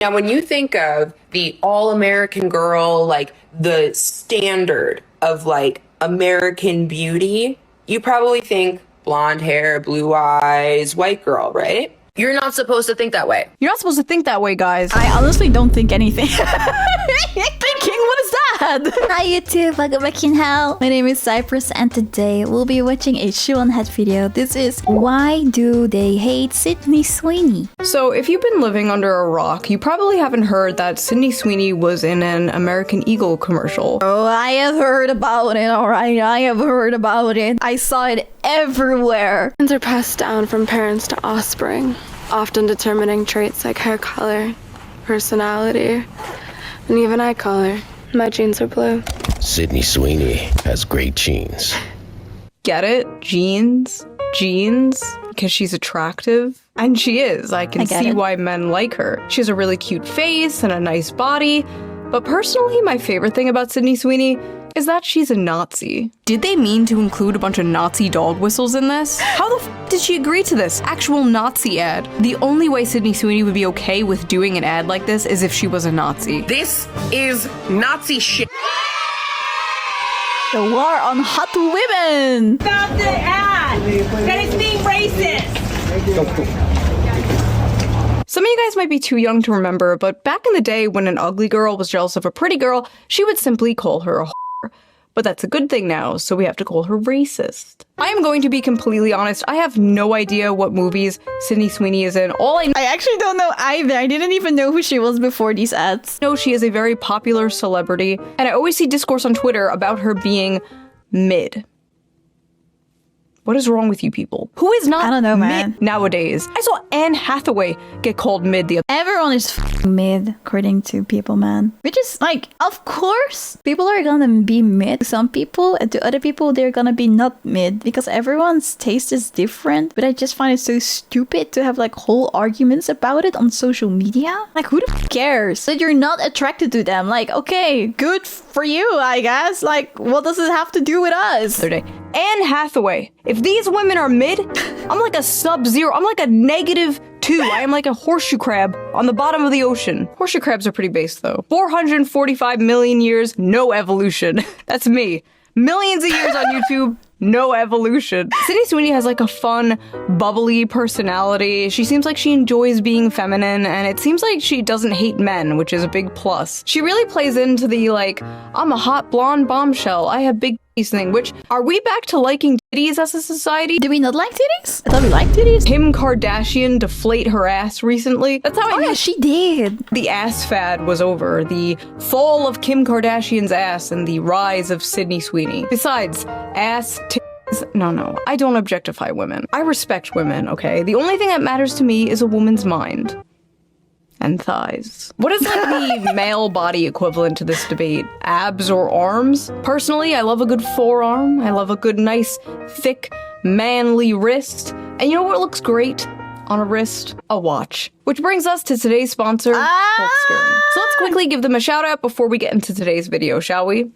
Now, when you think of the all-American girl, like the standard of like American beauty, you probably think blonde hair, blue eyes, white girl, right? You're not supposed to think that way. You're not supposed to think that way, guys. I honestly don't think anything. Thinking, what is that? Hi YouTube, welcome back in hell. My name is Cypress and today we'll be watching a Shoe0nhead video. This is Why Do They Hate Sydney Sweeney? So if you've been living under a rock, you probably haven't heard that Sydney Sweeney was in an American Eagle commercial. Oh, I have heard about it, alright. I have heard about it. I saw it everywhere. Genes are passed down from parents to offspring, often determining traits like hair color, personality, and even eye color. My genes are blue. Sydney Sweeney has great genes. Get it? Genes? Genes? Because she's attractive? And she is. I can see why men like her. She has a really cute face and a nice body. But personally, my favorite thing about Sydney Sweeney is that she's a Nazi. Did they mean to include a bunch of Nazi dog whistles in this? How the f did she agree to this? Actual Nazi ad. The only way Sydney Sweeney would be okay with doing an ad like this is if she was a Nazi. This is Nazi shit. The war on hot women. Stop the ad! That is being racist! Some of you guys might be too young to remember, but back in the day when an ugly girl was jealous of a pretty girl, she would simply call her a whore. But that's a good thing now, so we have to call her racist. I am going to be completely honest, I have no idea what movies Sydney Sweeney is in. I actually don't know either. I didn't even know who she was before these ads. know she is a very popular celebrity, and I always see discourse on Twitter about her being mid. What is wrong with you people? Who is not I don't know, man. mid nowadays? I saw Anne Hathaway get called mid the other. Everyone is mid, according to people, man. Which is like, of course, people are gonna be mid to some people, and to other people, they're gonna be not mid because everyone's taste is different. But I just find it so stupid to have like whole arguments about it on social media. Like, who the cares that you're not attracted to them? Like, okay, good for you, I guess. Like, what does it have to do with us? Other day. Anne Hathaway. If these women are mid, I'm like a sub-zero. I'm like a -2. I am like a horseshoe crab on the bottom of the ocean. Horseshoe crabs are pretty base though. 445 million years, no evolution. That's me. Millions of years on YouTube, no evolution. Sydney Sweeney has like a fun, bubbly personality. She seems like she enjoys being feminine, and it seems like she doesn't hate men, which is a big plus. She really plays into the like, I'm a hot blonde bombshell, I have big titties thing, which, are we back to liking titties as a society? Do we not like titties? I thought we liked titties. Kim Kardashian deflate her ass recently. That's how I knew Yeah, she did. the ass fad was over. The fall of Kim Kardashian's ass and the rise of Sydney Sweeney. Besides, ass, titties, no, I don't objectify women. I respect women, okay? The only thing that matters to me is a woman's mind. And thighs. What is like the male body equivalent to this debate? Abs or arms? Personally, I love a good forearm. I love a good, nice, thick, manly wrist. And you know what looks great on a wrist? A watch. Which brings us to today's sponsor, Holtzkern. So let's quickly give them a shout out before we get into today's video, shall we?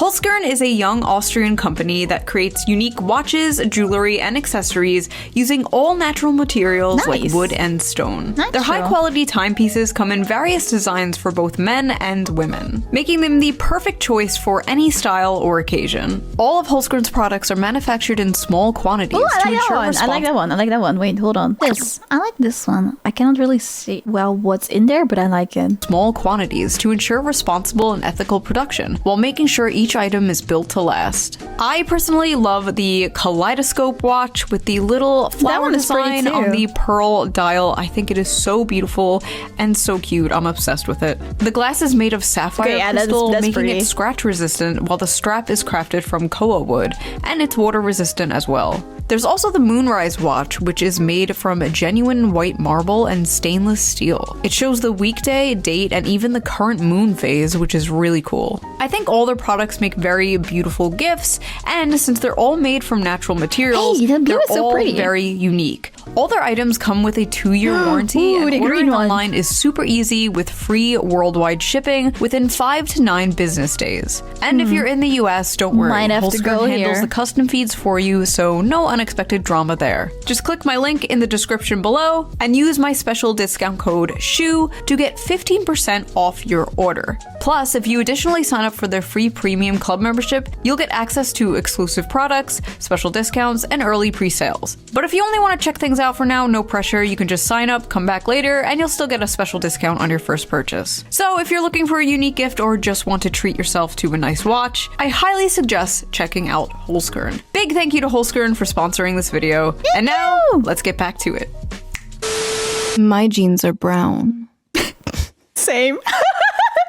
Holtzkern is a young Austrian company that creates unique watches, jewelry, and accessories using all natural materials like wood and stone. Their high-quality timepieces come in various designs for both men and women, making them the perfect choice for any style or occasion. All of Holtzkern's products are manufactured in small quantities I like that one. Wait, hold on. I like this one. I cannot really see well what's in there, but I like it. Small quantities to ensure responsible and ethical production, while making sure each item is built to last. I personally love the kaleidoscope watch with the little flower design on the pearl dial. I think it is so beautiful and so cute. I'm obsessed with it. The glass is made of sapphire crystal, making it scratch resistant, while the strap is crafted from koa wood, and it's water resistant as well. There's also the Moonrise watch, which is made from genuine white marble and stainless steel. It shows the weekday, date, and even the current moon phase, which is really cool. I think all their products make very beautiful gifts, and since they're all made from natural materials, they're all very unique. All their items come with a 2-year warranty, Ooh, and the green ordering one. online is super easy with free worldwide shipping within 5 to 9 business days. And if you're in the US, don't worry, Might have to Holzkern go handles here. the custom feeds for you, so no unexpected drama there. Just click my link in the description below and use my special discount code SHOE to get 15% off your order. Plus, if you additionally sign up for their free premium club membership, you'll get access to exclusive products, special discounts, and early pre-sales. But if you only want to check things out for now, no pressure, you can just sign up, come back later, and you'll still get a special discount on your first purchase. So if you're looking for a unique gift or just want to treat yourself to a nice watch, I highly suggest checking out Holzkern. Big thank you to Holzkern for sponsoring this video. And now, let's get back to it. My jeans are brown. Same.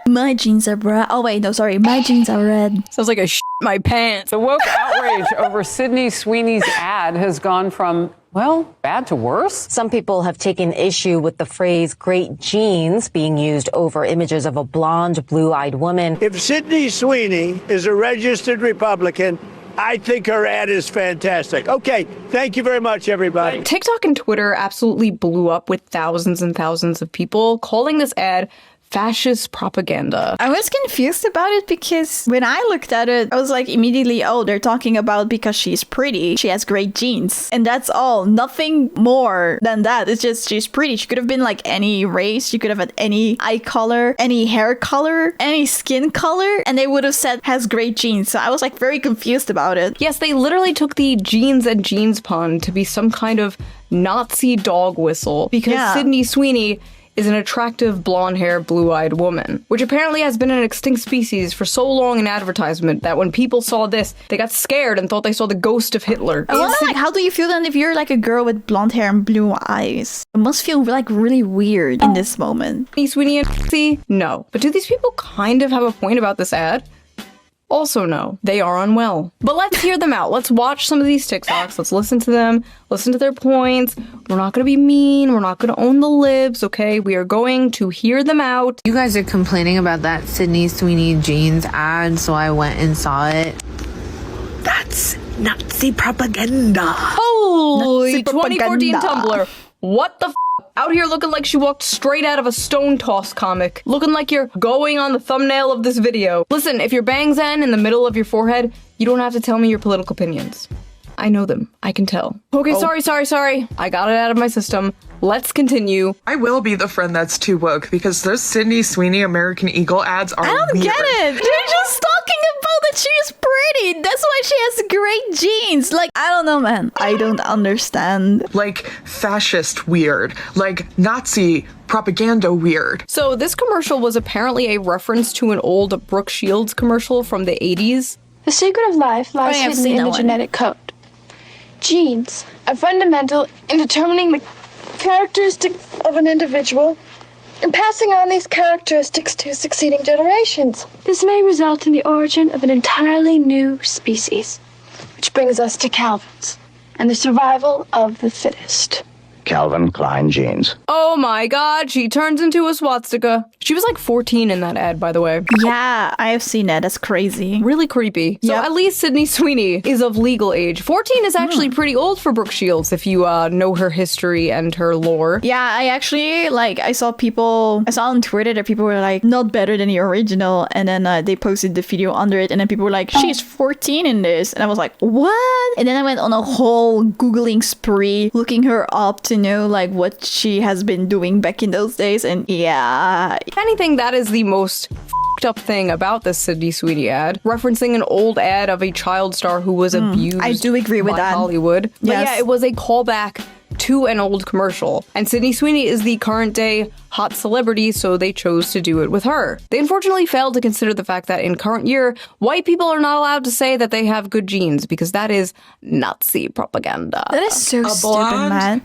My jeans are brown. Oh wait, no, sorry. My jeans are red. Sounds like I shit my pants. The woke outrage over Sydney Sweeney's ad has gone from, well, bad to worse. Some people have taken issue with the phrase great genes being used over images of a blonde, blue-eyed woman. If Sydney Sweeney is a registered Republican, I think her ad is fantastic. Okay, thank you very much, everybody. TikTok and Twitter absolutely blew up with thousands and thousands of people calling this ad fascist propaganda. I was confused about it because when I looked at it, I was like immediately, oh, they're talking about because she's pretty. She has great genes. And that's all. Nothing more than that. It's just she's pretty. She could have been like any race. She could have had any eye color, any hair color, any skin color. And they would have said has great genes. So I was like very confused about it. Yes, they literally took the jeans and jeans pun to be some kind of Nazi dog whistle because Sydney Sweeney is an attractive blonde-haired, blue-eyed woman, which apparently has been an extinct species for so long in advertisement that when people saw this, they got scared and thought they saw the ghost of Hitler. I wonder, like, how do you feel then if you're like a girl with blonde hair and blue eyes? It must feel like really weird in this moment. Sweeney and Nazi? No. But do these people kind of have a point about this ad? Also no, they are unwell. But let's hear them out. Let's watch some of these TikToks. Let's listen to them, listen to their points. We're not gonna be mean. We're not gonna own the libs, okay? We are going to hear them out. You guys are complaining about that Sydney Sweeney jeans ad, so I went and saw it. That's Nazi propaganda. Holy Nazi propaganda. 2014 Tumblr. What the f? Out here looking like she walked straight out of a Stone Toss comic. Looking like you're going on the thumbnail of this video. Listen, if your bangs end in the middle of your forehead, you don't have to tell me your political opinions. I know them. I can tell. Okay, sorry. I got it out of my system. Let's continue. I will be the friend that's too woke because those Sydney Sweeney American Eagle ads are I don't weird. get it. They're just talking about that she's pretty. That's why she has great genes. Like, I don't know, man. I don't understand. Like fascist weird. Like Nazi propaganda weird. So this commercial was apparently a reference to an old Brooke Shields commercial from the 80s. The secret of life lies I've hidden seen in that the one. genetic code. Genes are fundamental in determining the characteristics of an individual and passing on these characteristics to succeeding generations. This may result in the origin of an entirely new species, which brings us to Calvin's and the survival of the fittest. Calvin Klein jeans. Oh my god, she turns into a swastika. She was like 14 in that ad, by the way. Yeah, I have seen it. That's crazy. Really creepy. So Yep. at least Sydney Sweeney is of legal age. 14 is actually pretty old for Brooke Shields if you know her history and her lore. Yeah, I actually, like, I saw on Twitter that people were like, not better than the original. And then they posted the video under it. And then people were like, she's 14 in this. And I was like, what? And then I went on a whole Googling spree, looking her up to know, like, what she has been doing back in those days. And yeah. If anything, that is the most f***ed up thing about this Sydney Sweeney ad, referencing an old ad of a child star who was abused I do agree with by that. Hollywood. But Yes. yeah, it was a callback to an old commercial. And Sydney Sweeney is the current day hot celebrity, so they chose to do it with her. They unfortunately failed to consider the fact that in current year, white people are not allowed to say that they have good genes because that is Nazi propaganda. That is so stupid, blonde? man.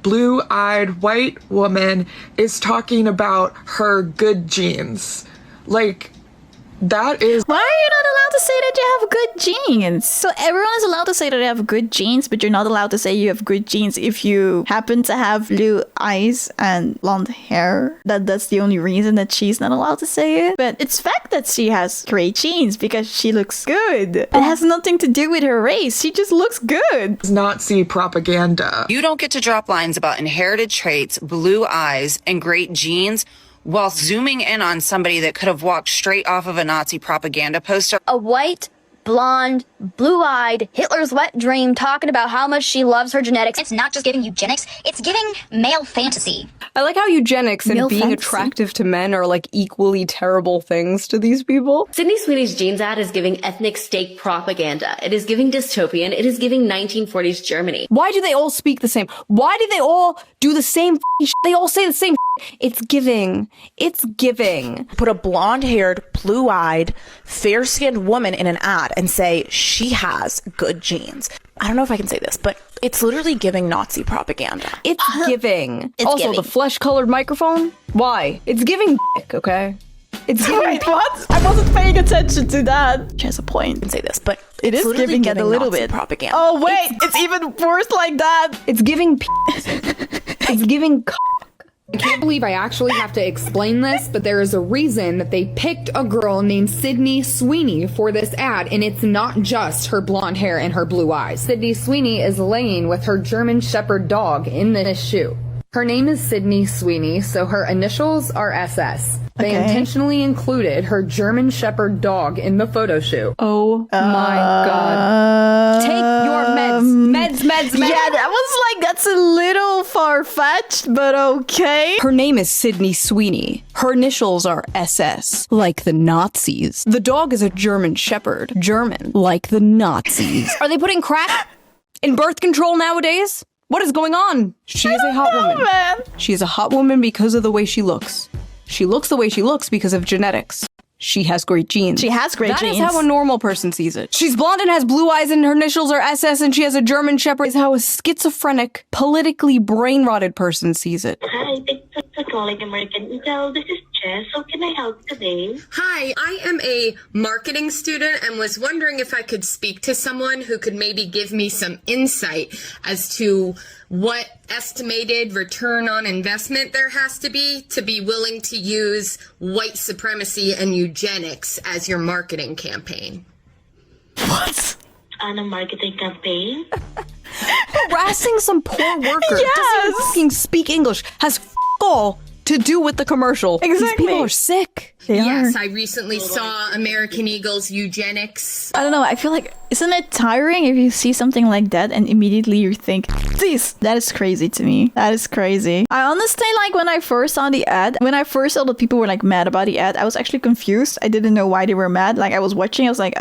Blue-eyed white woman is talking about her good genes. Like, That is... Why are you not allowed to say that you have good genes? So everyone is allowed to say that they have good genes, but you're not allowed to say you have good genes if you happen to have blue eyes and blonde hair. That's the only reason that she's not allowed to say it. But it's fact that she has great genes because she looks good. It has nothing to do with her race. She just looks good. Nazi propaganda. You don't get to drop lines about inherited traits, blue eyes, and great genes while zooming in on somebody that could have walked straight off of a Nazi propaganda poster. A white, blonde, blue-eyed, Hitler's wet dream talking about how much she loves her genetics. It's not just giving eugenics, it's giving male fantasy. I like how eugenics and Male being fantasy. attractive to men are like equally terrible things to these people. Sydney Sweeney's jeans ad is giving ethnic state propaganda. It is giving dystopian. It is giving 1940s Germany. Why do they all speak the same? Why do they all do the same shit? They all say the same shit. It's giving. It's giving. Put a blonde-haired, blue-eyed, fair-skinned woman in an ad and say she has good genes. I don't know if I can say this, but it's literally giving Nazi propaganda. It's giving. It's also, giving. the flesh-colored microphone? Why? It's giving dick, okay? It's giving. Wait, what? I wasn't paying attention to that. She has a point. I can say this, but It is literally giving it a little Nazi bit. propaganda. Oh wait, it's even worse like that. It's giving. It's giving. I can't believe I actually have to explain this, but there is a reason that they picked a girl named Sydney Sweeney for this ad, and it's not just her blonde hair and her blue eyes. Sydney Sweeney is laying with her German Shepherd dog in this shoe. Her name is Sydney Sweeney, so her initials are SS. They intentionally included her German Shepherd dog in the photo shoot. Oh my god. Take your meds. Meds. Yeah, that was like, that's a little far-fetched, but okay. Her name is Sydney Sweeney. Her initials are SS, like the Nazis. The dog is a German Shepherd. German, like the Nazis. Are they putting crack in birth control nowadays? What is going on? She is a hot woman. Man. She is a hot woman because of the way she looks. She looks the way she looks because of genetics. She has great genes. She has great genes. That is how a normal person sees it. She's blonde and has blue eyes and her initials are SS and she has a German Shepherd. Is how a schizophrenic, politically brain-rotted person sees it. Hi, thanks for calling American Intel. This is Jess. How can I help today? Hi, I am a marketing student and was wondering if I could speak to someone who could maybe give me some insight as to what estimated return on investment there has to be willing to use white supremacy and eugenics as your marketing campaign. What? On a marketing campaign? Harassing some poor worker. Yes! Doesn't fucking speak English. Has all to do with the commercial. Exactly. These people are sick. Yes, I recently saw American Eagle's Eugenics. I don't know, I feel like, isn't it tiring if you see something like that and immediately you think, this? That is crazy to me. That is crazy. I honestly, like, when I first saw the ad, when I first saw that people were, like, mad about the ad, I was actually confused. I didn't know why they were mad. Like, I was watching, I was like,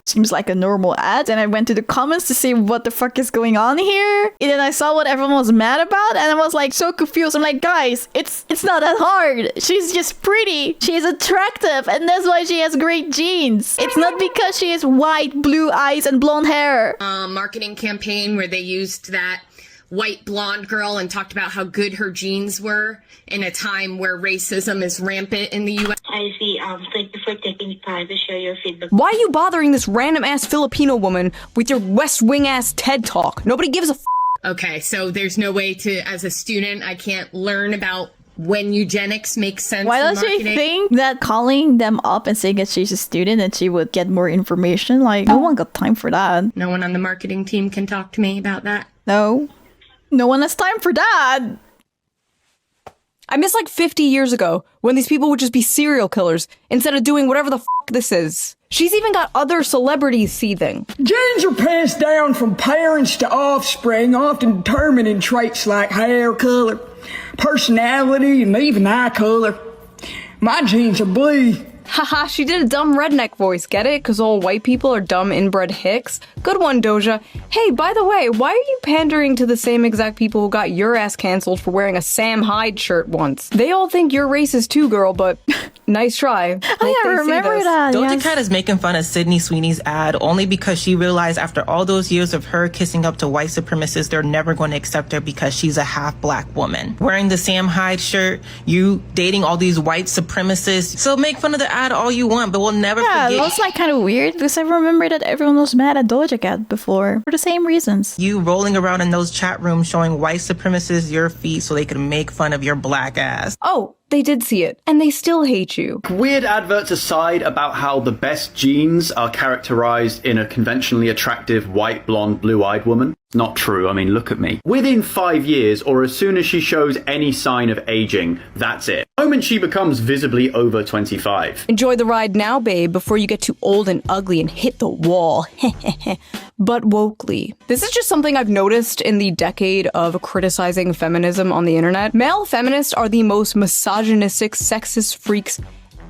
seems like a normal ad. And I went to the comments to see what the fuck is going on here. And then I saw what everyone was mad about, and I was, like, so confused. I'm like, guys, it's not that hard. She's just pretty. She's attractive, and that's why she has great genes. It's not because she has white, blue eyes, and blonde hair. Marketing campaign where they used that white blonde girl and talked about how good her genes were in a time where racism is rampant in the U.S. I see. Thank you for taking time to share your feedback. Why are you bothering this random ass Filipino woman with your West Wing ass TED talk? Nobody gives a f. Okay, so there's no way to, as a student, I can't learn about when eugenics makes sense. Why does she think that calling them up and saying that she's a student and she would get more information? Like, no one got time for that. No one on the marketing team can talk to me about that. No. No one has time for that. I miss like 50 years ago when these people would just be serial killers instead of doing whatever the f this is. She's even got other celebrities seething. Genes are passed down from parents to offspring, often determining traits like hair color, personality, and even eye color. My genes are blue. Haha, she did a dumb redneck voice, get it? Because all white people are dumb inbred hicks. Good one, Doja. Hey, by the way, why are you pandering to the same exact people who got your ass canceled for wearing a Sam Hyde shirt once? They all think you're racist too, girl, but Nice try. I remember that. Doja Yes. Cat is making fun of Sydney Sweeney's ad only because she realized after all those years of her kissing up to white supremacists, they're never going to accept her because she's a half black woman. Wearing the Sam Hyde shirt, you dating all these white supremacists. So make fun of the ad all you want, but we'll never Yeah, forget. it was like kind of weird because I remember that everyone was mad at Doja Cat before for the same reasons. You rolling around in those chat rooms showing white supremacists your feet so they could make fun of your black ass. Oh, they did see it, and they still hate you. Weird adverts aside about how the best genes are characterized in a conventionally attractive white, blonde, blue-eyed woman. Not true. I mean, look at me. Within 5 years, or as soon as she shows any sign of aging, that's it. The moment she becomes visibly over 25. Enjoy the ride now, babe, before you get too old and ugly and hit the wall. But wokely. This is just something I've noticed in the decade of criticizing feminism on the internet. Male feminists are the most misogynistic, sexist freaks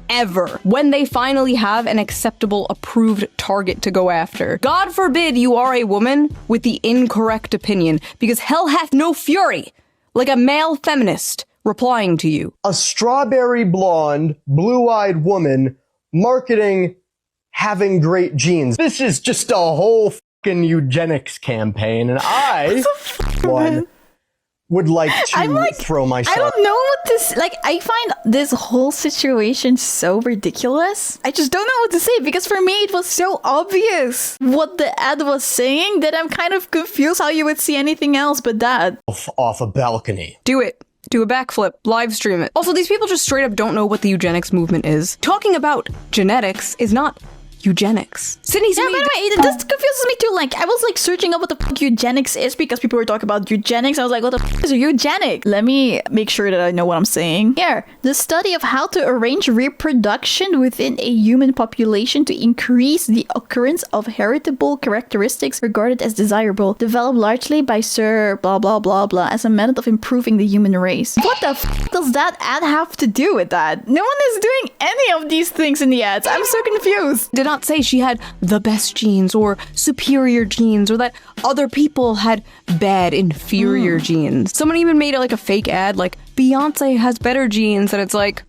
ever when they finally have an acceptable, approved target to go after. God forbid you are a woman with the incorrect opinion, because hell hath no fury like a male feminist replying to you. A strawberry blonde, blue-eyed woman marketing having great genes. This is just a whole fucking eugenics campaign, and I would like to throw myself. I don't know what this, like, I find this whole situation so ridiculous. I just don't know what to say, because for me it was so obvious what the ad was saying that I'm kind of confused how you would see anything else but that. Off a balcony. Do it. Do a backflip. Live stream it. Also, these people just straight up don't know what the eugenics movement is. Talking about genetics is not eugenics. Sydney Yeah, by the way, this confuses me too. Like, I was like searching up what the fuck eugenics is because people were talking about eugenics. I was like, what the fuck is a eugenic? Let me make sure that I know what I'm saying. Here, the study of how to arrange reproduction within a human population to increase the occurrence of heritable characteristics regarded as desirable, developed largely by Sir blah blah blah blah as a method of improving the human race. What the fuck does that ad have to do with that? No one is doing any of these things in the ads. I'm so confused. Did not say she had the best genes or superior genes or that other people had bad inferior genes. Someone even made it like a fake ad like Beyonce has better genes, and it's like,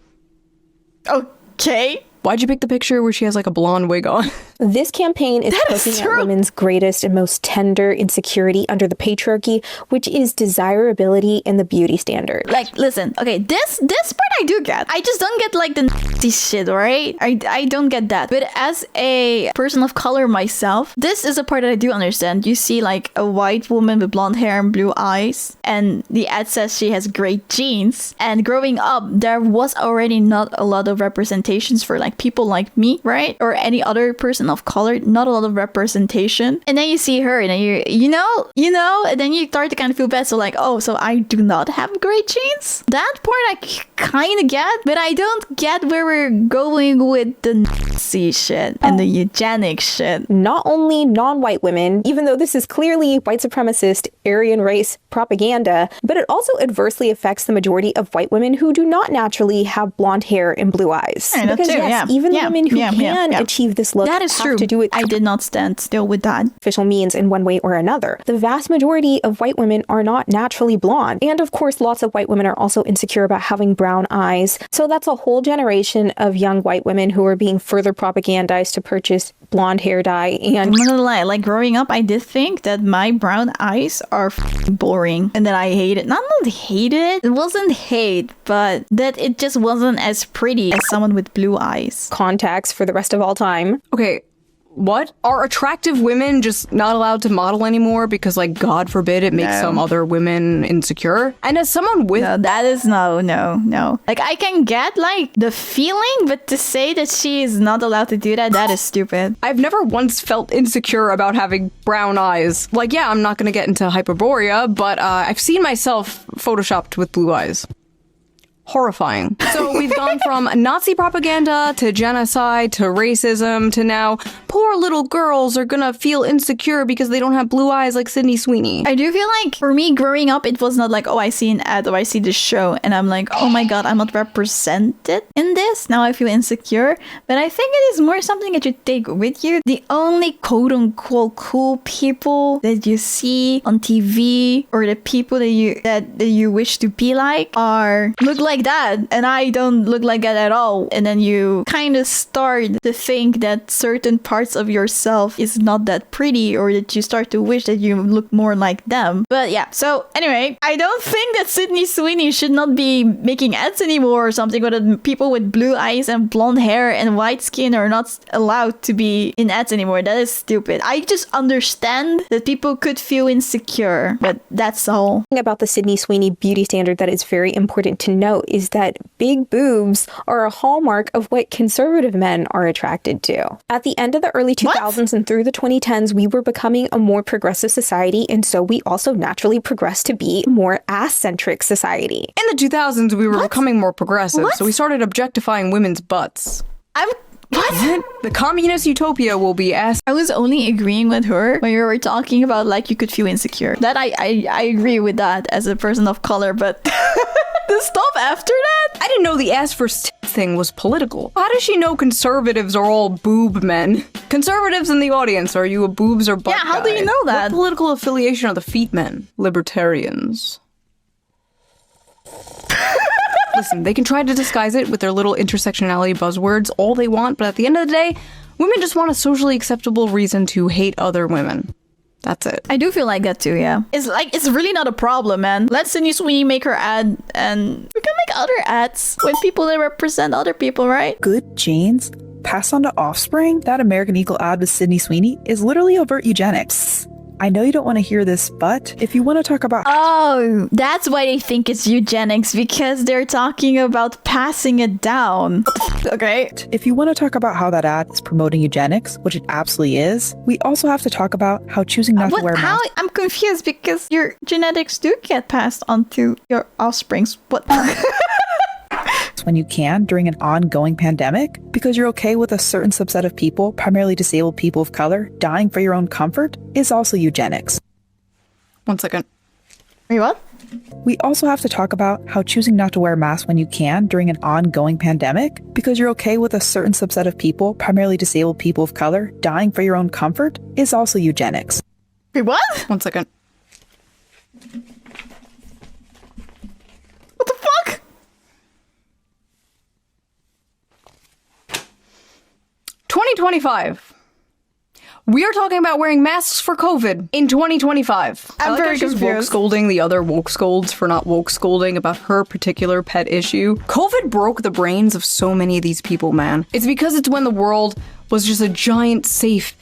okay, why'd you pick the picture where she has like a blonde wig on? This campaign is poking at women's greatest and most tender insecurity under the patriarchy, which is desirability and the beauty standard. Like, listen, okay, this part I do get. I just don't get like the nasty shit, right? I don't get that. But as a person of color myself, this is a part that I do understand. You see like a white woman with blonde hair and blue eyes, and the ad says she has great genes. And growing up, there was already not a lot of representations for like people like me, right? Or any other person of color, not a lot of representation. And then you see her and then you know, and then you start to kind of feel bad. So like, oh, so I do not have great genes? That part I kind of get, but I don't get where we're going with the Nazi shit and the eugenic shit. Not only non-white women, even though this is clearly white supremacist, Aryan race propaganda, but it also adversely affects the majority of white women who do not naturally have blonde hair and blue eyes. Because yes, even the women who can achieve this look that is have true. to do it. I did not stand still with that. Official means in one way or another. The vast majority of white women are not naturally blonde. And of course, lots of white women are also insecure about having brown eyes. So that's a whole generation of young white women who are being further propagandized to purchase blonde hair dye. And I'm not gonna lie, like growing up, I did think that my brown eyes are boring and that I hate it. Not hate it. It wasn't hate, but that it just wasn't as pretty as someone with blue eyes. Contacts for the rest of all time. Okay, what? Are attractive women just not allowed to model anymore because, like, God forbid it makes some other women insecure? And as someone with... No, that is no. Like, I can get, like, the feeling, but to say that she is not allowed to do that, that is stupid. I've never once felt insecure about having brown eyes. Like, yeah, I'm not gonna get into Hyperborea, but I've seen myself photoshopped with blue eyes. Horrifying. So we've gone from Nazi propaganda to genocide to racism to now poor little girls are gonna feel insecure because they don't have blue eyes like Sydney Sweeney. I do feel like for me growing up, it was not like, oh, I see an ad or I see this show and I'm like, oh my god, I'm not represented in this. Now I feel insecure. But I think it is more something that you take with you. The only quote unquote cool people that you see on TV or the people that you wish to be like look like like that and I don't look like that at all. And then you kind of start to think that certain parts of yourself is not that pretty, or that you start to wish that you look more like them. But yeah, so anyway, I don't think that Sydney Sweeney should not be making ads anymore or something, or that people with blue eyes and blonde hair and white skin are not allowed to be in ads anymore. That is stupid. I just understand that people could feel insecure, but that's all. About the Sydney Sweeney beauty standard that is very important to note is that big boobs are a hallmark of what conservative men are attracted to. At the end of the early 2000s and through the 2010s, we were becoming a more progressive society, and so we also naturally progressed to be a more ass-centric society. In the 2000s, we were becoming more progressive, so we started objectifying women's butts. What? The communist utopia will be ass. I was only agreeing with her when you were talking about like you could feel insecure. That I agree with that as a person of color, but the stuff after that? I didn't know the ass for thing was political. How does she know conservatives are all boob men? Conservatives in the audience, are you a boobs or butt Yeah, how guy? do you know that? What political affiliation are the feet men? Libertarians. Listen, they can try to disguise it with their little intersectionality buzzwords all they want, but at the end of the day, women just want a socially acceptable reason to hate other women. That's it. I do feel like that too, yeah. It's really not a problem, man. Let Sydney Sweeney make her ad, and we can make other ads with people that represent other people, right? Good genes passed on to offspring? That American Eagle ad with Sydney Sweeney is literally overt eugenics. I know you don't want to hear this, but if you want to talk about... Oh, that's why they think it's eugenics, because they're talking about passing it down. Okay. If you want to talk about how that ad is promoting eugenics, which it absolutely is, we also have to talk about how choosing not to wear masks... I'm confused, because your genetics do get passed on to your offsprings. What? when you can during an ongoing pandemic because you're okay with a certain subset of people, primarily disabled people of color, dying for your own comfort is also eugenics. 1 second. Wait, what? We also have to talk about how choosing not to wear a mask when you can during an ongoing pandemic because you're okay with a certain subset of people, primarily disabled people of color, dying for your own comfort is also eugenics. Wait, what? 1 second. What the fuck? $2025. We are talking about wearing masks for COVID in 2025. I'm very confused. Woke scolding the other woke scolds for not woke scolding about her particular pet issue. COVID broke the brains of so many of these people, man. It's because it's when the world was just a giant, safe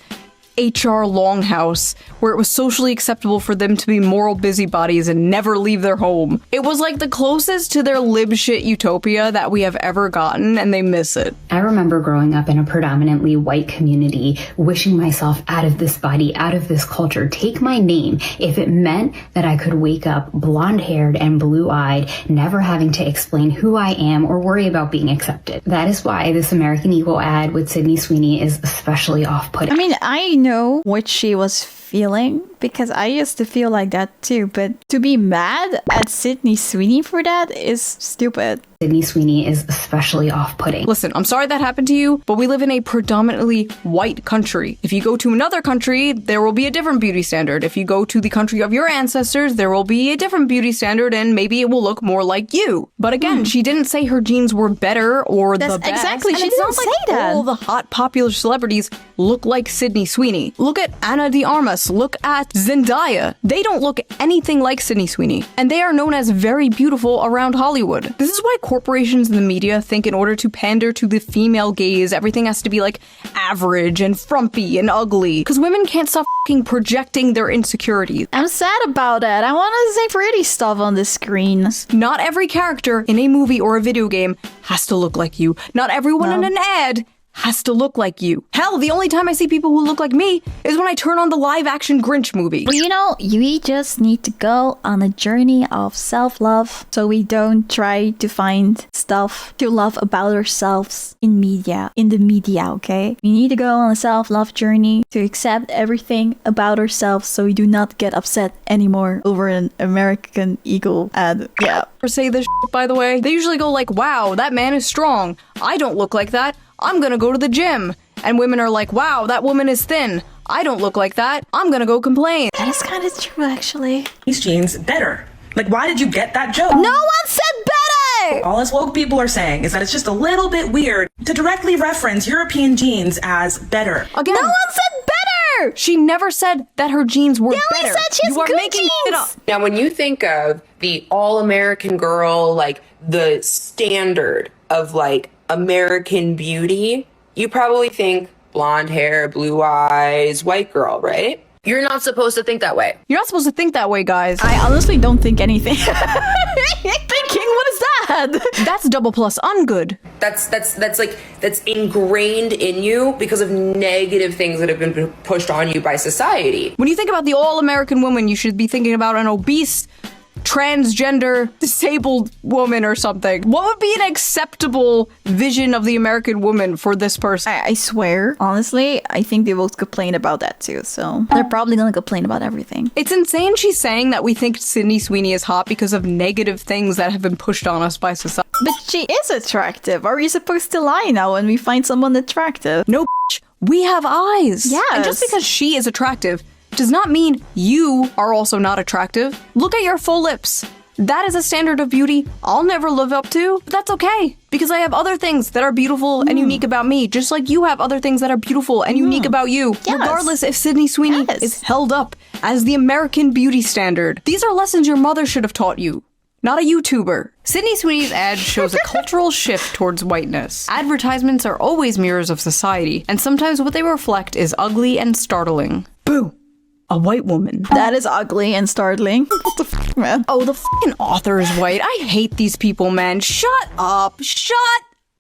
HR longhouse where it was socially acceptable for them to be moral busybodies and never leave their home. It was like the closest to their lib shit utopia that we have ever gotten, and they miss it. I remember growing up in a predominantly white community, wishing myself out of this body, out of this culture, take my name, if it meant that I could wake up blonde-haired and blue-eyed, never having to explain who I am or worry about being accepted. That is why this American Eagle ad with Sydney Sweeney is especially off-putting. I mean, I know what she was feeling because I used to feel like that too, but to be mad at Sydney Sweeney for that is stupid. Sydney Sweeney is especially off-putting. Listen, I'm sorry that happened to you, but we live in a predominantly white country. If you go to another country, there will be a different beauty standard. If you go to the country of your ancestors, there will be a different beauty standard, and maybe it will look more like you. But again, she didn't say her genes were better or the best. Exactly, and she it's didn't not say like that. all the hot popular celebrities look like Sydney Sweeney. Look at Ana de Armas. Look at Zendaya. They don't look anything like Sydney Sweeney, and they are known as very beautiful around Hollywood. This is why corporations in the media think in order to pander to the female gaze, everything has to be like average and frumpy and ugly, because women can't stop fucking projecting their insecurities. I'm sad about that. I want to say pretty stuff on the screen. Not every character in a movie or a video game has to look like you. Not everyone in an ad has to look like you. Hell, the only time I see people who look like me is when I turn on the live-action Grinch movie. Well, you know, we just need to go on a journey of self-love so we don't try to find stuff to love about ourselves in the media, okay? We need to go on a self-love journey to accept everything about ourselves so we do not get upset anymore over an American Eagle ad. Yeah. Or say this shit, by the way. They usually go like, wow, that man is strong. I don't look like that. I'm gonna go to the gym. And women are like, wow, that woman is thin. I don't look like that. I'm gonna go complain. That is kind of true, actually. These jeans better. Like, why did you get that joke? No one said better! Why? All us woke people are saying is that it's just a little bit weird to directly reference European genes as better. Again, no one said better! She never said that her genes were better. Said she has you are good making genes. it up. Now, when you think of the all-American girl, like the standard of like American beauty, you probably think blonde hair, blue eyes, white girl, right? You're not supposed to think that way. You're not supposed to think that way, guys. I honestly don't think anything. Thinking, what is that? That's double plus ungood. That's ingrained in you because of negative things that have been pushed on you by society. When you think about the all-American woman, you should be thinking about an obese, transgender, disabled woman or something. What would be an acceptable vision of the American woman for this person? I swear, honestly, I think they will complain about that too, so they're probably gonna complain about everything. It's insane she's saying that we think Sydney Sweeney is hot because of negative things that have been pushed on us by society. But she is attractive. Are we supposed to lie now when we find someone attractive? No, we have eyes. Yes. And just because she is attractive does not mean you are also not attractive. Look at your full lips. That is a standard of beauty I'll never live up to, but that's okay, because I have other things that are beautiful and unique about me, just like you have other things that are beautiful and unique about you, regardless if Sydney Sweeney is held up as the American beauty standard. These are lessons your mother should have taught you, not a YouTuber. Sydney Sweeney's ad shows a cultural shift towards whiteness. Advertisements are always mirrors of society, and sometimes what they reflect is ugly and startling. Boo! A white woman. That is ugly and startling. What the f, man? Oh, the fucking author is white. I hate these people, man. Shut up. Shut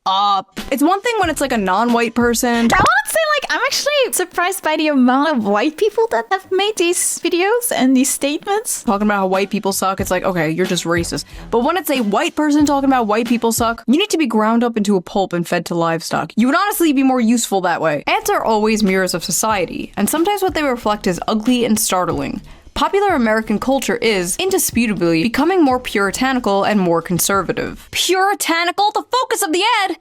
up. It's one thing when it's like a non-white person. I want to say, like, I'm actually surprised by the amount of white people that have made these videos and these statements. Talking about how white people suck, it's like, okay, you're just racist. But when it's a white person talking about white people suck, you need to be ground up into a pulp and fed to livestock. You would honestly be more useful that way. Ads are always mirrors of society, and sometimes what they reflect is ugly and startling. Popular American culture is, indisputably, becoming more puritanical and more conservative. Puritanical? The focus of the ad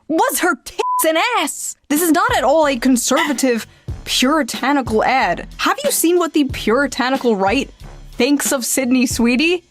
was her tits and ass! This is not at all a conservative, puritanical ad. Have you seen what the puritanical right thinks of Sydney Sweeney?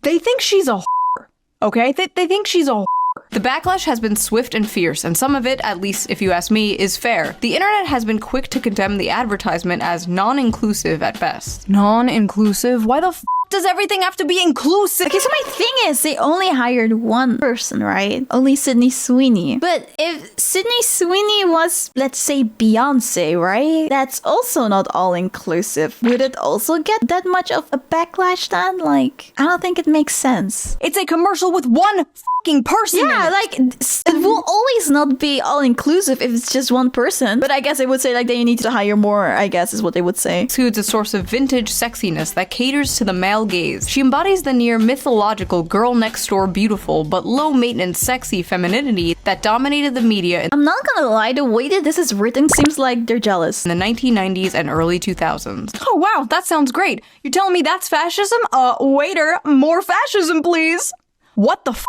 They think she's a whore, okay? They think she's a whore. The backlash has been swift and fierce, and some of it, at least if you ask me, is fair. The internet has been quick to condemn the advertisement as non-inclusive at best. Non-inclusive? Why the f does everything have to be inclusive? Okay, so my thing is, they only hired one person, right? Only Sydney Sweeney. But if Sydney Sweeney was, let's say, Beyonce, right? That's also not all-inclusive. Would it also get that much of a backlash then? Like, I don't think it makes sense. It's a commercial with one fucking person in it. Like, it will always not be all-inclusive if it's just one person. But I guess they would say, like, they need to hire more, I guess, is what they would say. Exudes a source of vintage sexiness that caters to the male gaze. She embodies the near mythological girl next door beautiful but low maintenance sexy femininity that dominated the media. I'm not gonna lie, the way that this is written seems like they're jealous. In the 1990s and early 2000s. Oh wow, that sounds great. You're telling me that's fascism? Waiter, more fascism please. What the f?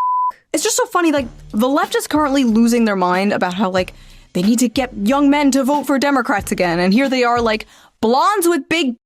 It's just so funny, like, the left is currently losing their mind about how, like, they need to get young men to vote for Democrats again, and here they are, like, blondes with big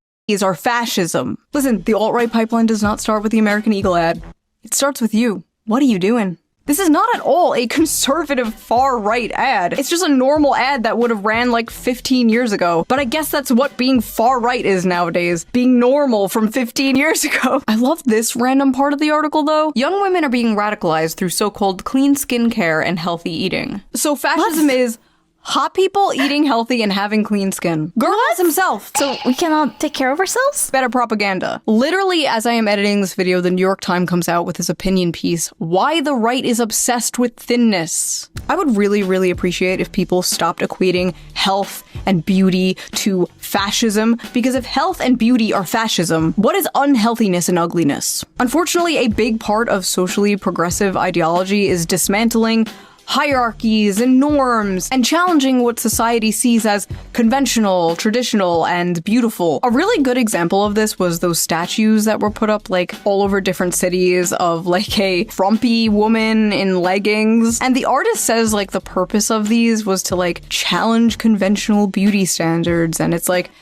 are fascism. Listen, the alt-right pipeline does not start with the American Eagle ad. It starts with you. What are you doing? This is not at all a conservative far-right ad. It's just a normal ad that would have ran like 15 years ago. But I guess that's what being far-right is nowadays. Being normal from 15 years ago. I love this random part of the article though. Young women are being radicalized through so-called clean skincare and healthy eating. So fascism is hot people eating healthy and having clean skin. Goebbels himself. So we cannot take care of ourselves? Better propaganda. Literally, as I am editing this video, the New York Times comes out with his opinion piece, Why the Right is Obsessed with Thinness. I would really, really appreciate if people stopped equating health and beauty to fascism, because if health and beauty are fascism, what is unhealthiness and ugliness? Unfortunately, a big part of socially progressive ideology is dismantling hierarchies and norms, and challenging what society sees as conventional, traditional, and beautiful. A really good example of this was those statues that were put up like all over different cities of like a frumpy woman in leggings. And the artist says like the purpose of these was to like challenge conventional beauty standards, and it's like,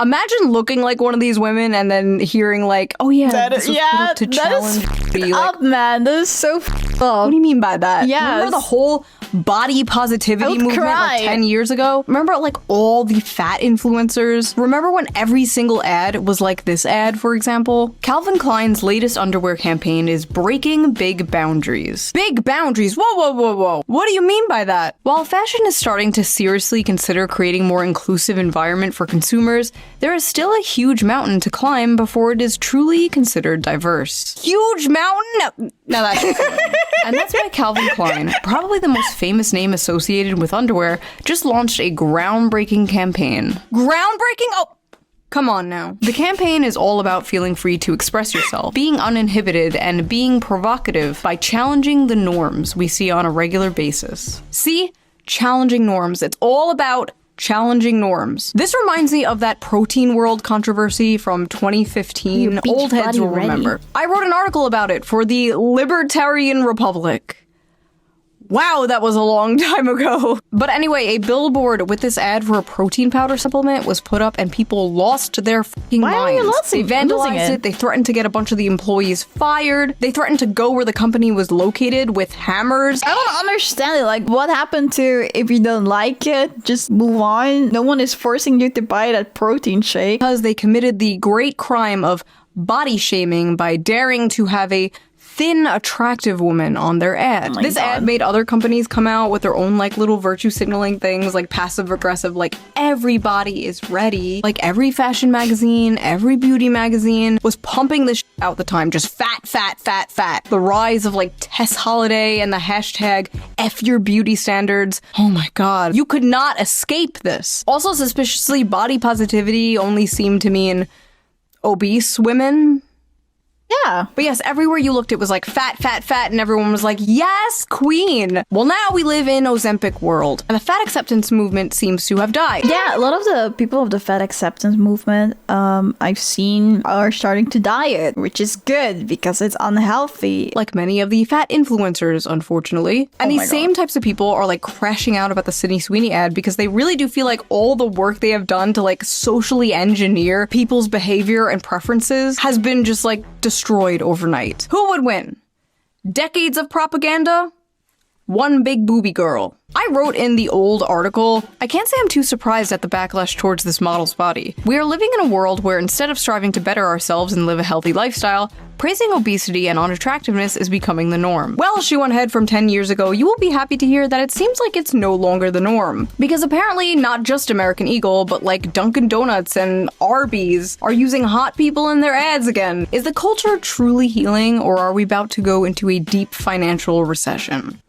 Imagine looking like one of these women and then hearing like, oh yeah, That this is, was put up to challenge beauty. Like, up, man. That is so up. What do you mean by that? Yeah. Remember the whole body positivity movement like 10 years ago? Remember like all the fat influencers? Remember when every single ad was like this ad, for example? Calvin Klein's latest underwear campaign is breaking big boundaries. Big boundaries? Whoa, whoa, whoa, whoa. What do you mean by that? While fashion is starting to seriously consider creating more inclusive environment for consumers, there is still a huge mountain to climb before it is truly considered diverse. Huge mountain? No, that's and that's why Calvin Klein, probably the most famous name associated with underwear, just launched a groundbreaking campaign. Groundbreaking? Oh, come on now. The campaign is all about feeling free to express yourself, being uninhibited, and being provocative by challenging the norms we see on a regular basis. See? Challenging norms. It's all about challenging norms. This reminds me of that protein world controversy from 2015. Old heads will remember. I wrote an article about it for the Libertarian Republic. Wow, that was a long time ago. But anyway, a billboard with this ad for a protein powder supplement was put up and people lost their fucking minds. They vandalized it. They threatened to get a bunch of the employees fired. They threatened to go where the company was located with hammers. I don't understand it. Like, what happened to if you don't like it, just move on? No one is forcing you to buy that protein shake. Because they committed the great crime of body shaming by daring to have a thin, attractive woman on their ad. This ad made other companies come out with their own like little virtue signaling things like passive aggressive, like everybody is ready. Like every fashion magazine, every beauty magazine was pumping this out the time. Just fat, fat, fat, fat. The rise of like Tess Holiday and the hashtag F your beauty standards. Oh my god. You could not escape this. Also suspiciously, body positivity only seemed to mean obese women. Yeah. But yes, everywhere you looked, it was like fat, fat, fat, and everyone was like, yes, queen. Well, now we live in Ozempic world, and the fat acceptance movement seems to have died. Yeah, a lot of the people of the fat acceptance movement I've seen are starting to diet, which is good because it's unhealthy. Like many of the fat influencers, unfortunately. And these same types of people are like crashing out about the Sydney Sweeney ad because they really do feel like all the work they have done to like socially engineer people's behavior and preferences has been just like destroyed overnight. Who would win? Decades of propaganda? One big booby girl. I wrote in the old article, I can't say I'm too surprised at the backlash towards this model's body. We are living in a world where instead of striving to better ourselves and live a healthy lifestyle, praising obesity and unattractiveness is becoming the norm. Well, Shoe0nhead from 10 years ago, you will be happy to hear that it seems like it's no longer the norm. Because apparently not just American Eagle, but like Dunkin' Donuts and Arby's are using hot people in their ads again. Is the culture truly healing, or are we about to go into a deep financial recession?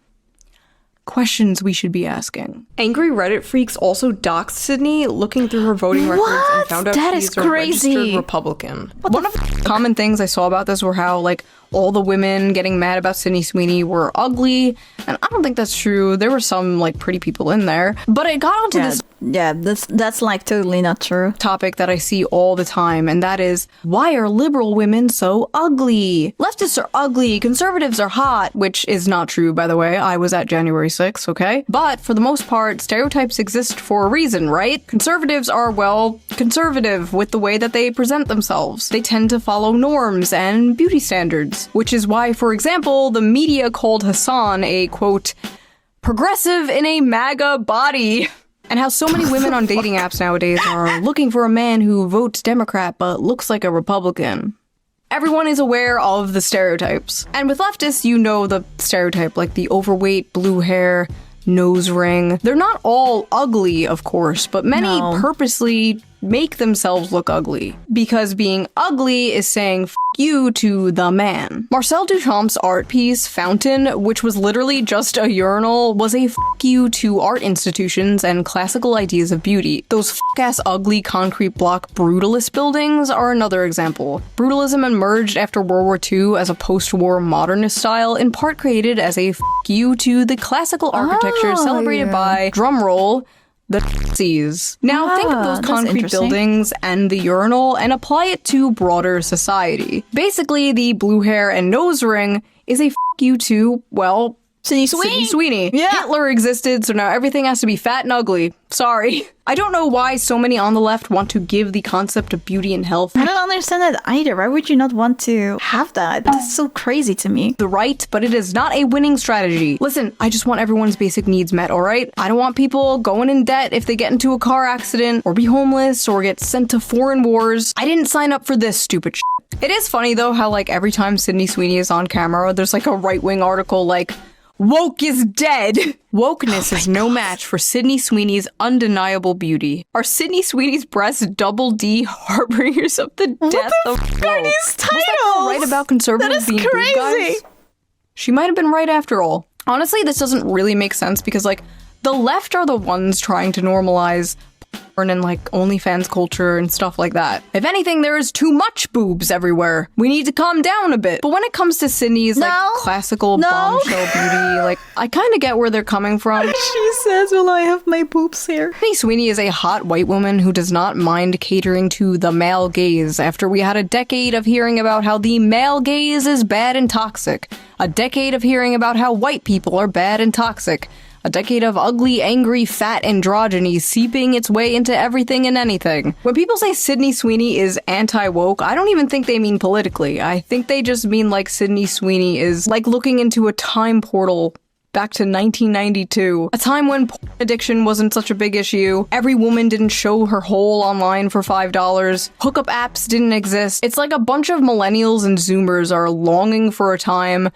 Questions we should be asking. Angry Reddit freaks also doxed Sydney, looking through her voting records and found out she's a registered Republican. One of the common things I saw about this were how, like, all the women getting mad about Sydney Sweeney were ugly, and I don't think that's true. There were some, like, pretty people in there. But it got onto this that's like totally not true topic that I see all the time, and that is, why are liberal women so ugly? Leftists are ugly, conservatives are hot, which is not true, by the way. I was at January 6th, okay? But for the most part, stereotypes exist for a reason, right? Conservatives are, well, conservative with the way that they present themselves. They tend to follow norms and beauty standards, which is why, for example, the media called Hassan a, quote, progressive in a MAGA body. And how so many women on dating apps nowadays are looking for a man who votes Democrat but looks like a Republican. Everyone is aware of the stereotypes. And with leftists, you know the stereotype, like the overweight, blue hair, nose ring. They're not all ugly, of course, but many purposely make themselves look ugly. Because being ugly is saying f you to the man. Marcel Duchamp's art piece, Fountain, which was literally just a urinal, was a f you to art institutions and classical ideas of beauty. Those f-ass ugly concrete block brutalist buildings are another example. Brutalism emerged after World War II as a post-war modernist style, in part created as a f you to the classical architecture celebrated by, drumroll, the Nazis. Now think of those concrete buildings and the urinal and apply it to broader society. Basically, the blue hair and nose ring is a f you to, well, Sydney Sweeney. Yeah. Hitler existed, so now everything has to be fat and ugly. Sorry. I don't know why so many on the left want to give the concept of beauty and health. I don't understand that either. Why would you not want to have that? That's so crazy to me. The right, but it is not a winning strategy. Listen, I just want everyone's basic needs met, alright? I don't want people going in debt if they get into a car accident, or be homeless, or get sent to foreign wars. I didn't sign up for this stupid shit. It is funny though how like every time Sydney Sweeney is on camera, there's like a right-wing article like, woke is dead. Wokeness is no match for Sydney Sweeney's undeniable beauty. Are Sydney Sweeney's breasts double D harbingers of the death of woke? Are these titles? Was that right about conservatives being boob guys? She might have been right after all. Honestly, this doesn't really make sense because like the left are the ones trying to normalize porn and like OnlyFans culture and stuff like that. If anything, there is too much boobs everywhere. We need to calm down a bit. But when it comes to Sydney's like classical bombshell beauty, like I kind of get where they're coming from. She says, well, I have my boobs here. Sydney Sweeney is a hot white woman who does not mind catering to the male gaze after we had a decade of hearing about how the male gaze is bad and toxic. A decade of hearing about how white people are bad and toxic. A decade of ugly, angry, fat androgyny seeping its way into everything and anything. When people say Sydney Sweeney is anti-woke, I don't even think they mean politically. I think they just mean like Sydney Sweeney is like looking into a time portal back to 1992, a time when porn addiction wasn't such a big issue. Every woman didn't show her hole online for $5. Hookup apps didn't exist. It's like a bunch of millennials and zoomers are longing for a time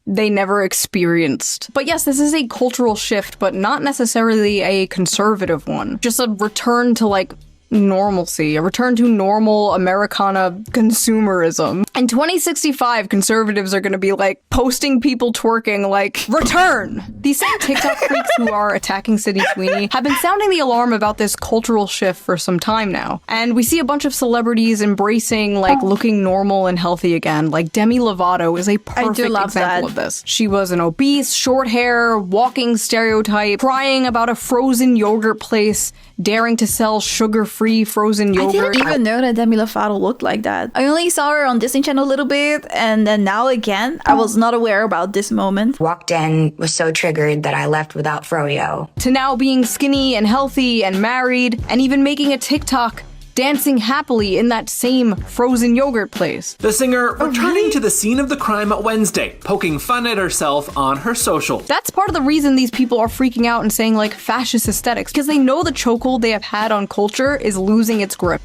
they never experienced. But yes, this is a cultural shift, but not necessarily a conservative one. Just a return to like normalcy, a return to normal Americana consumerism. In 2065, conservatives are gonna be like posting people twerking like, return! These same TikTok freaks who are attacking Sydney Sweeney have been sounding the alarm about this cultural shift for some time now. And we see a bunch of celebrities embracing like looking normal and healthy again. Like Demi Lovato is a perfect example of this. She was an obese, short hair, walking stereotype, crying about a frozen yogurt place, daring to sell sugar-free frozen yogurt. I didn't even know that Demi Lovato looked like that. I only saw her on Disney Channel a little bit, and then now again, I was not aware about this moment. Walked in, was so triggered that I left without froyo. To now being skinny and healthy and married, and even making a TikTok dancing happily in that same frozen yogurt place. The singer returning to the scene of the crime Wednesday, poking fun at herself on her socials. That's part of the reason these people are freaking out and saying like fascist aesthetics, because they know the chokehold they have had on culture is losing its grip.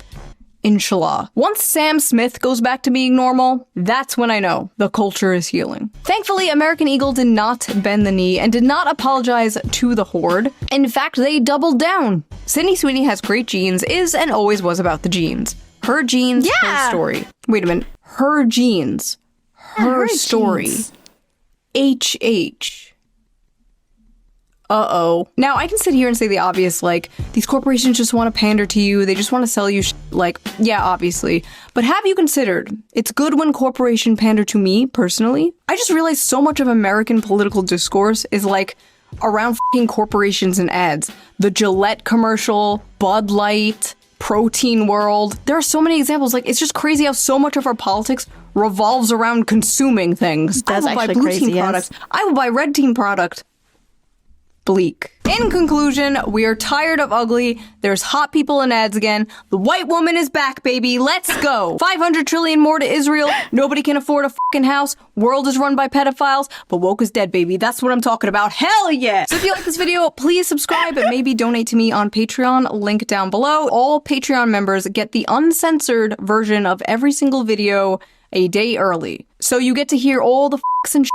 Inshallah. Once Sam Smith goes back to being normal, that's when I know the culture is healing. Thankfully, American Eagle did not bend the knee and did not apologize to the horde. In fact, they doubled down. Sydney Sweeney has great genes, is and always was about the genes. Her genes, her story. Wait a minute. Her genes, her story. Genes. HH. Uh-oh. Now, I can sit here and say the obvious, like, these corporations just want to pander to you, they just want to sell you like, yeah, obviously. But have you considered, it's good when corporation pander to me, personally? I just realized so much of American political discourse is, like, around f***ing corporations and ads. The Gillette commercial, Bud Light, Protein World. There are so many examples, like, it's just crazy how so much of our politics revolves around consuming things. That's I will buy actually blue crazy, team product. I will buy red team product. Bleak. In conclusion, we are tired of ugly. There's hot people in ads again. The white woman is back, baby. Let's go. 500 trillion more to Israel. Nobody can afford a fucking house. World is run by pedophiles, but woke is dead, baby. That's what I'm talking about. Hell yeah. So if you like this video, please subscribe and maybe donate to me on Patreon. Link down below. All Patreon members get the uncensored version of every single video a day early. So you get to hear all the fucks and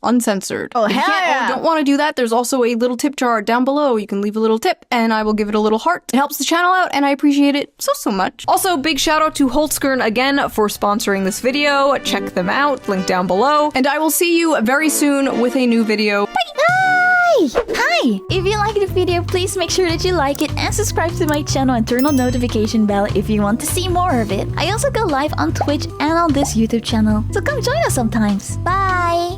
uncensored. Oh, If you hell yeah. don't want to do that, there's also a little tip jar down below. You can leave a little tip and I will give it a little heart. It helps the channel out and I appreciate it so much. Also, big shout out to Holtzkern again for sponsoring this video. Check them out, link down below. And I will see you very soon with a new video. Bye! Hi! If you like the video, please make sure that you like it and subscribe to my channel and turn on notification bell if you want to see more of it. I also go live on Twitch and on this YouTube channel, so come join us sometimes. Bye!